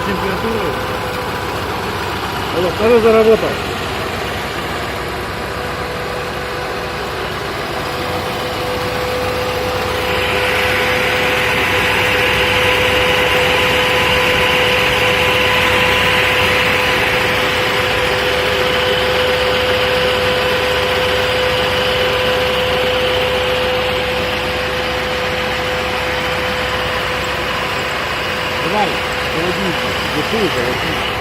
температуру. Вот, второй заработал. Давай, холодильник, готовый холодильник.